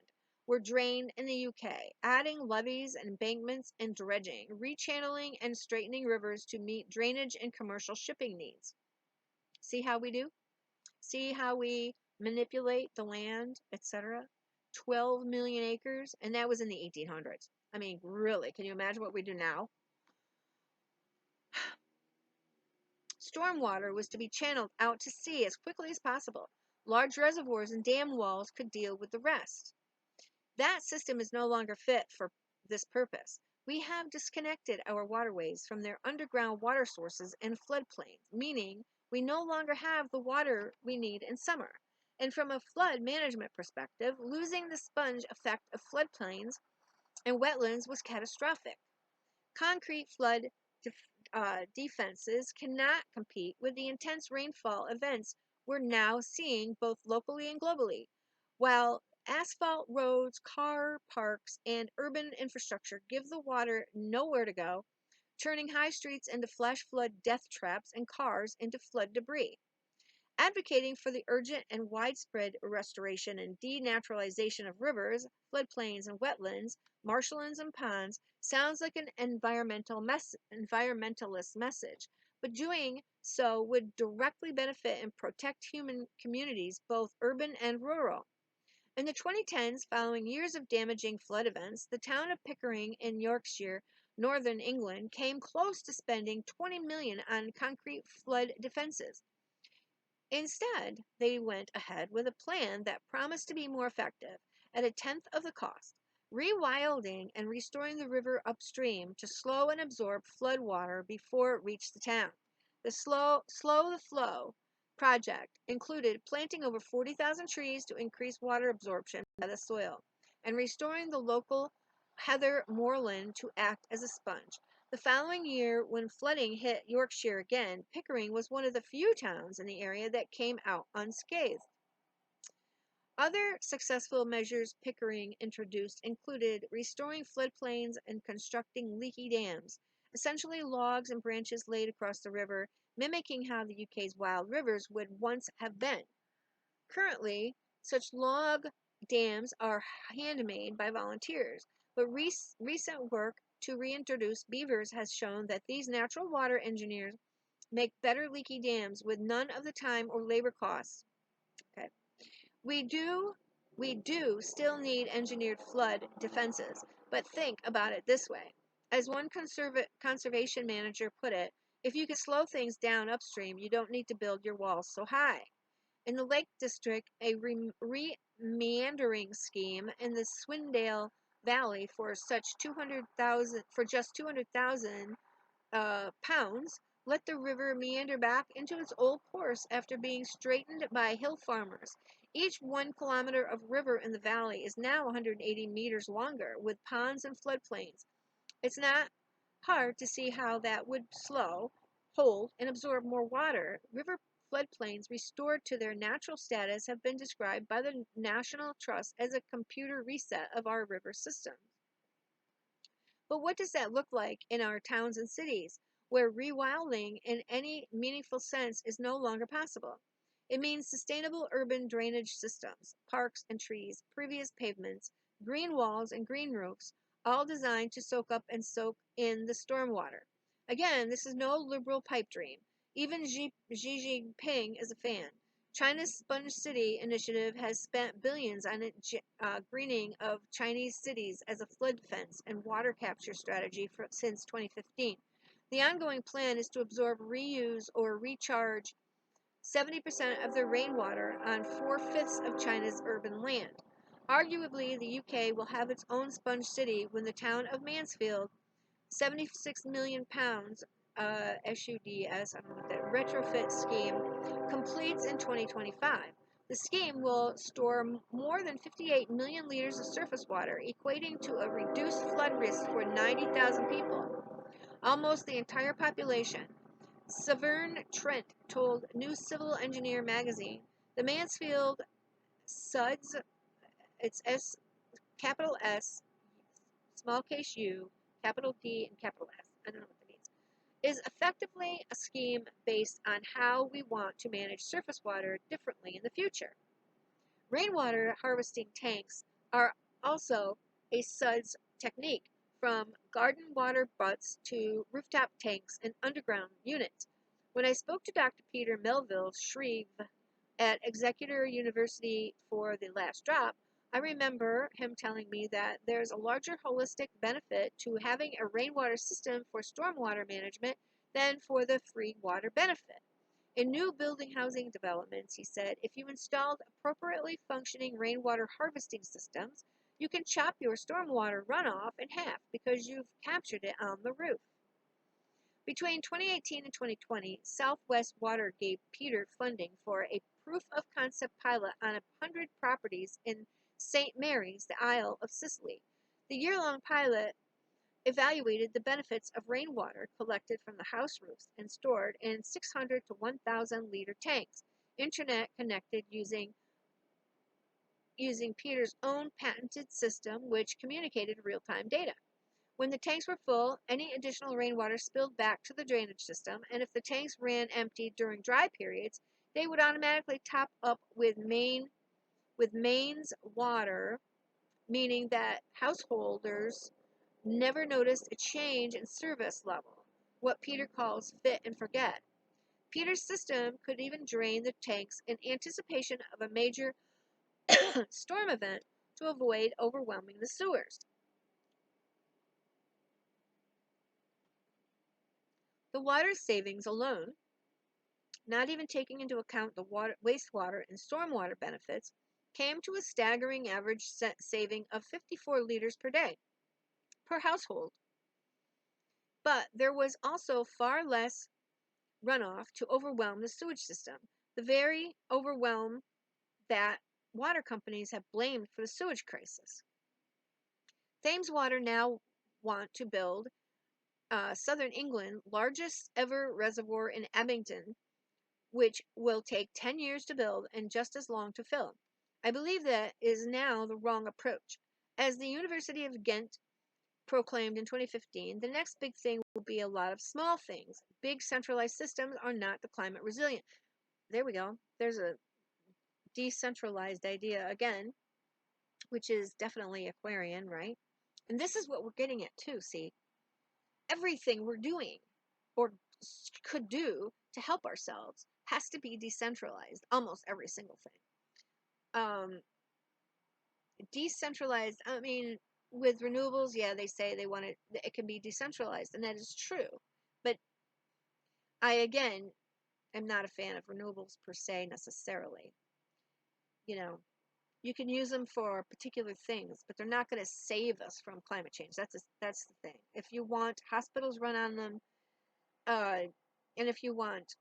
were drained in the UK, adding levees and embankments and dredging, rechanneling and straightening rivers to meet drainage and commercial shipping needs. See how we do? See how we manipulate the land, etc.? 12 million acres, and that was in the 1800s. I mean, really, can you imagine what we do now? Stormwater was to be channeled out to sea as quickly as possible. Large reservoirs and dam walls could deal with the rest. That system is no longer fit for this purpose. We have disconnected our waterways from their underground water sources and floodplains, meaning we no longer have the water we need in summer. And from a flood management perspective, losing the sponge effect of floodplains and wetlands was catastrophic. Concrete flood defenses cannot compete with the intense rainfall events we're now seeing both locally and globally. While asphalt roads, car parks, and urban infrastructure give the water nowhere to go, turning high streets into flash flood death traps and cars into flood debris. Advocating for the urgent and widespread restoration and denaturalization of rivers, floodplains, and wetlands, marshlands, and ponds sounds like an environmentalist message, but doing so would directly benefit and protect human communities, both urban and rural. In the 2010s, following years of damaging flood events, the town of Pickering in Yorkshire, northern England, came close to spending $20 million on concrete flood defenses. Instead, they went ahead with a plan that promised to be more effective at a tenth of the cost, rewilding and restoring the river upstream to slow and absorb flood water before it reached the town. The Slow the Flow project included planting over 40,000 trees to increase water absorption by the soil and restoring the local heather moorland to act as a sponge. The following year, when flooding hit Yorkshire again, Pickering was one of the few towns in the area that came out unscathed. Other successful measures Pickering introduced included restoring floodplains and constructing leaky dams, essentially logs and branches laid across the river, mimicking how the UK's wild rivers would once have been. Currently, such log dams are handmade by volunteers, but recent work to reintroduce beavers has shown that these natural water engineers make better leaky dams with none of the time or labor costs. Okay. We do still need engineered flood defenses, but think about it this way. As one conservation manager put it, if you can slow things down upstream, you don't need to build your walls so high. In the Lake District, a meandering scheme in the Swindale Valley for just 200,000 pounds let the river meander back into its old course after being straightened by hill farmers. Each 1 kilometer of river in the valley is now 180 meters longer, with ponds and floodplains. It's not hard to see how that would hold, and absorb more water. River floodplains restored to their natural status have been described by the National Trust as a computer reset of our river system. But what does that look like in our towns and cities, where rewilding in any meaningful sense is no longer possible? It means sustainable urban drainage systems, parks and trees, previous pavements, green walls and green roofs, all designed to soak up and soak in the stormwater. Again, this is no liberal pipe dream. Even Xi Jinping is a fan. China's Sponge City initiative has spent billions on greening of Chinese cities as a flood defense and water capture strategy since 2015. The ongoing plan is to absorb, reuse, or recharge 70% of their rainwater on 4/5 of China's urban land. Arguably, the UK will have its own sponge city when the town of Mansfield, £76 million SUDS, I don't know what that retrofit scheme completes in 2025. The scheme will store more than 58 million liters of surface water, equating to a reduced flood risk for 90,000 people, almost the entire population. Severn Trent told New Civil Engineer magazine the Mansfield SUDS, it's S, capital S, small case U, capital D, and capital S, I don't know what that means, is effectively a scheme based on how we want to manage surface water differently in the future. Rainwater harvesting tanks are also a SUDS technique, from garden water butts to rooftop tanks and underground units. When I spoke to Dr. Peter Melville Shreve at Exeter University for the last drop, I remember him telling me that there's a larger holistic benefit to having a rainwater system for stormwater management than for the free water benefit. In new building housing developments, he said, if you installed appropriately functioning rainwater harvesting systems, you can chop your stormwater runoff in half because you've captured it on the roof. Between 2018 and 2020, Southwest Water gave Peter funding for a proof of concept pilot on 100 properties in St. Mary's, the Isle of Sicily. The year-long pilot evaluated the benefits of rainwater collected from the house roofs and stored in 600 to 1,000 liter tanks, internet connected using Peter's own patented system, which communicated real-time data. When the tanks were full, any additional rainwater spilled back to the drainage system, and if the tanks ran empty during dry periods, they would automatically top up with mains water, meaning that householders never noticed a change in service level, what Peter calls fit and forget. Peter's system could even drain the tanks in anticipation of a major storm event to avoid overwhelming the sewers. The water savings alone, not even taking into account the wastewater and stormwater benefits, came to a staggering average saving of 54 liters per day per household. But there was also far less runoff to overwhelm the sewage system, the very overwhelm that water companies have blamed for the sewage crisis. Thames Water now want to build southern England's largest ever reservoir in Abingdon, which will take 10 years to build and just as long to fill. I believe that is now the wrong approach. As the University of Ghent proclaimed in 2015, the next big thing will be a lot of small things. Big centralized systems are not the climate resilient. There we go. There's a decentralized idea again, which is definitely Aquarian, right? And this is what we're getting at too, see? Everything we're doing or could do to help ourselves has to be decentralized, almost every single thing. Decentralized, I mean, with renewables, yeah, they say they want it can be decentralized, and that is true. But I, again, am not a fan of renewables per se necessarily. You know, you can use them for particular things, but they're not going to save us from climate change. That's the thing. If you want hospitals run on them, and if you want,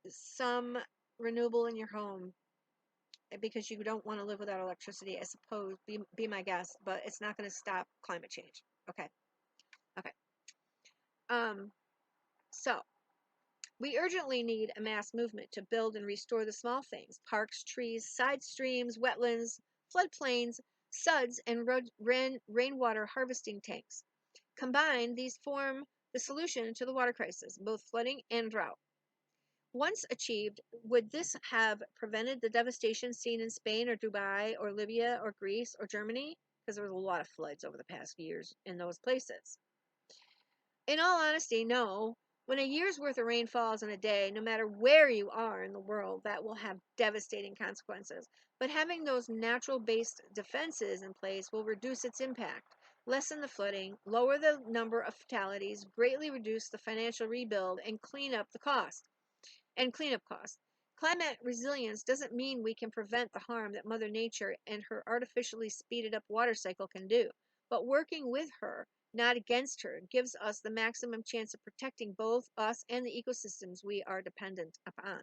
some renewable in your home, because you don't want to live without electricity, I suppose, be my guest, but it's not going to stop climate change. Okay. So we urgently need a mass movement to build and restore the small things: parks, trees, side streams, wetlands, floodplains, suds, and rainwater harvesting tanks. Combined, these form the solution to the water crisis, both flooding and drought. Once achieved, would this have prevented the devastation seen in Spain or Dubai or Libya or Greece or Germany? Because there was a lot of floods over the past years in those places. In all honesty, no. When a year's worth of rain falls in a day, no matter where you are in the world, that will have devastating consequences. But having those natural-based defenses in place will reduce its impact, lessen the flooding, lower the number of fatalities, greatly reduce the financial rebuild, and cleanup costs. Climate resilience doesn't mean we can prevent the harm that Mother Nature and her artificially speeded up water cycle can do, but working with her, not against her, gives us the maximum chance of protecting both us and the ecosystems we are dependent upon.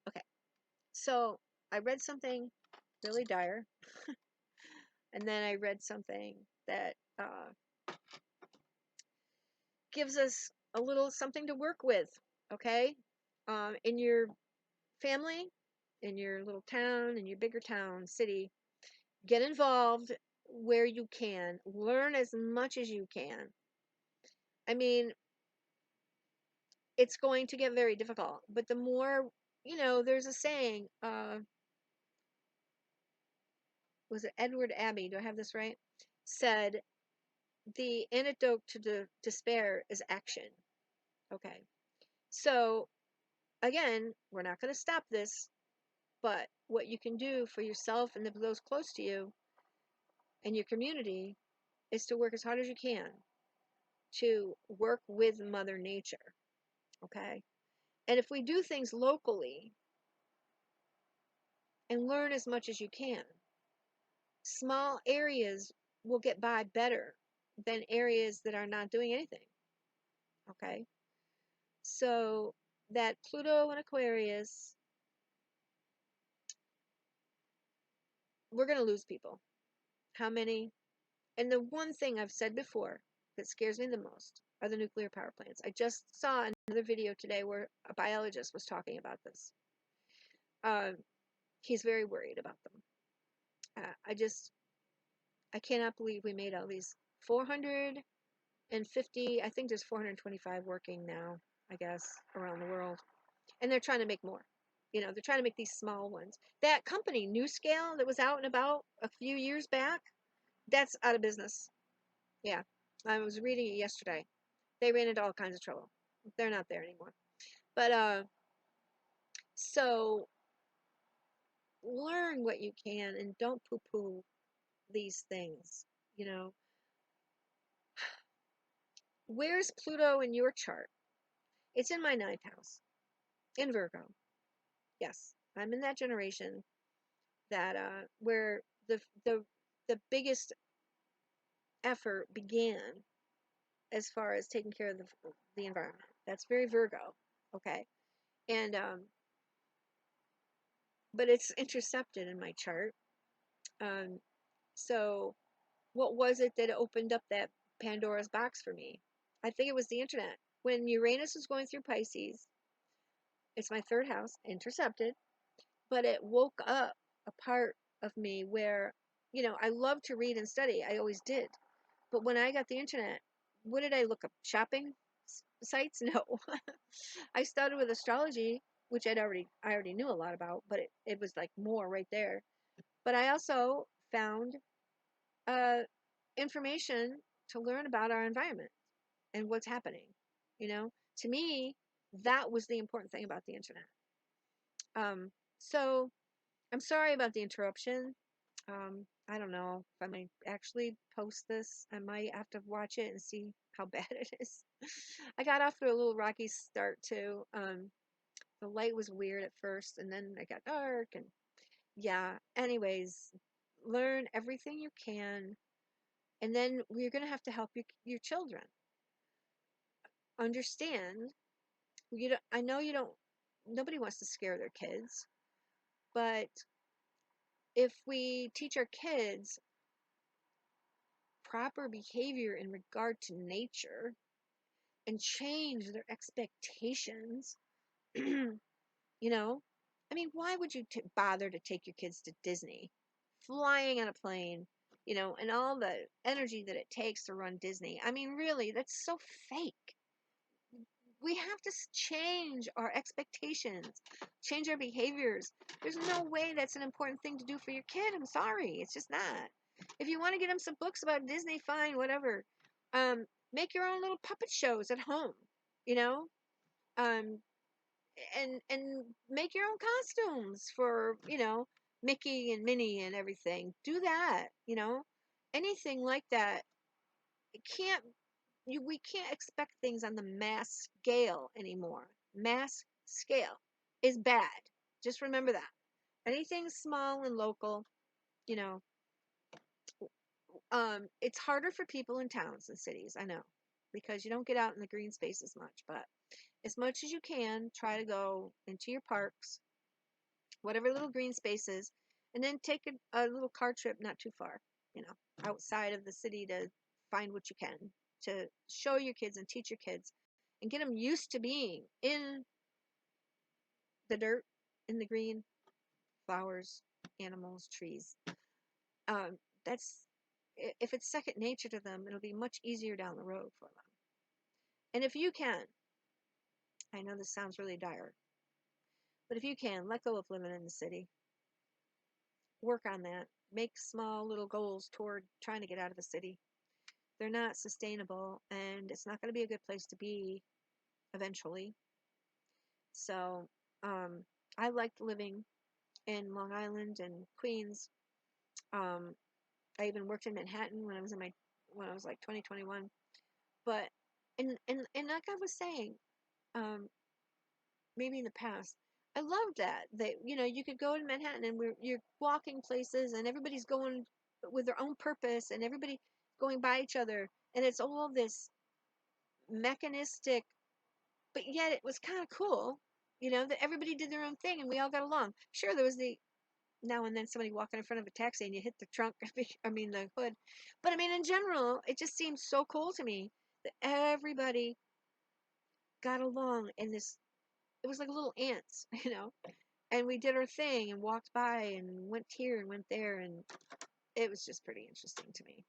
Okay, so I read something really dire, and then I read something that gives us a little something to work with, okay? In your family, in your little town, in your bigger town, city, get involved where you can. Learn as much as you can. I mean, it's going to get very difficult, but the more, there's a saying, was it Edward Abbey? Do I have this right? Said, the antidote to despair is action. Okay. So, again, we're not going to stop this, but what you can do for yourself and those close to you and your community is to work as hard as you can to work with Mother Nature. Okay. And if we do things locally and learn as much as you can, small areas will get by better than areas that are not doing anything. Okay. So that Pluto and Aquarius, we're going to lose people. How many? And the one thing I've said before that scares me the most are the nuclear power plants. I just saw another video today where a biologist was talking about this. He's very worried about them. I cannot believe we made all these 450, I think there's 425 working now, I guess, around the world. And they're trying to make more. They're trying to make these small ones. That company, New Scale, that was out and about a few years back, that's out of business. Yeah, I was reading it yesterday. They ran into all kinds of trouble. They're not there anymore. But so learn what you can and don't poo-poo these things. You know, where's Pluto in your chart? It's in my ninth house, in Virgo. Yes, I'm in that generation that where the biggest effort began as far as taking care of the environment. That's very Virgo, okay? And but it's intercepted in my chart. So what was it that opened up that Pandora's box for me? I think it was the internet. When Uranus was going through Pisces, it's my third house, intercepted, but it woke up a part of me where, I love to read and study. I always did. But when I got the internet, what did I look up? Shopping sites? No. I started with astrology, which I already knew a lot about, but it was like more right there. But I also found uh, information to learn about our environment and what's happening. To me, that was the important thing about the internet. So I'm sorry about the interruption. I don't know if I might actually post this. I might have to watch it and see how bad it is. I got off to a little rocky start too. The light was weird at first, and then it got dark, and yeah. Anyways, learn everything you can, and then you're gonna have to help your children understand. I know you don't. Nobody wants to scare their kids, but if we teach our kids proper behavior in regard to nature and change their expectations, you know, I mean, why would you bother to take your kids to Disney? Flying on a plane, and all the energy that it takes to run Disney. I mean, really, that's so fake. We have to change our expectations, change our behaviors. There's no way that's an important thing to do for your kid. I'm sorry. It's just not. If you want to get them some books about Disney, fine, whatever. Make your own little puppet shows at home, you know? Um, and make your own costumes for, Mickey and Minnie and everything. Do that, anything like that. It can't we can't expect things on the mass scale anymore. Mass scale is bad. Just remember that. Anything small and local, you know, it's harder for people in towns and cities, I know, because you don't get out in the green space as much, but as much as you can, try to go into your parks, whatever little green spaces, and then take a little car trip not too far, outside of the city to find what you can. to show your kids and teach your kids and get them used to being in the dirt, in the green, flowers, animals, trees. Um, that's if it's second nature to them, it'll be much easier down the road for them. And if you can, I know this sounds really dire, but if you can, let go of living in the city. Work on that. Make small little goals toward trying to get out of the city. They're not sustainable, and it's not going to be a good place to be eventually. So, I liked living in Long Island and Queens. Um, I even worked in Manhattan when I was like 2021. But and like I was saying, um, maybe in the past, I loved that you could go to Manhattan and you're walking places and everybody's going with their own purpose and everybody going by each other and it's all this mechanistic, but yet it was kind of cool, that everybody did their own thing and we all got along. Sure, there was the now and then somebody walking in front of a taxi and you hit the trunk, I mean the hood, but I mean in general, it just seems so cool to me that everybody got along in this. It was like little ants, and we did our thing and walked by and went here and went there, and it was just pretty interesting to me.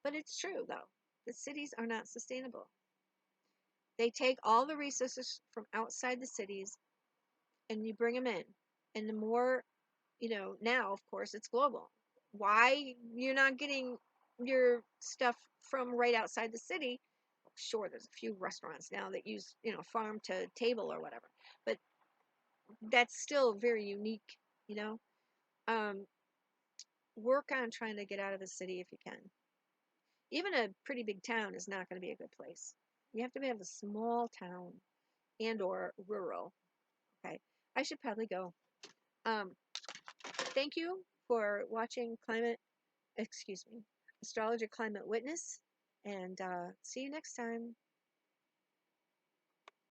But it's true though, the cities are not sustainable. They take all the resources from outside the cities and you bring them in, and the more, now of course it's global. Why you're not getting your stuff from right outside the city? Sure, there's a few restaurants now that use, farm to table or whatever, but that's still very unique, you know. Um, Work on trying to get out of the city if you can. Even a pretty big town is not going to be a good place. You have to have a small town and or rural. Okay, I should probably go. Um, Thank you for watching Astrologer Climate Witness, and see you next time.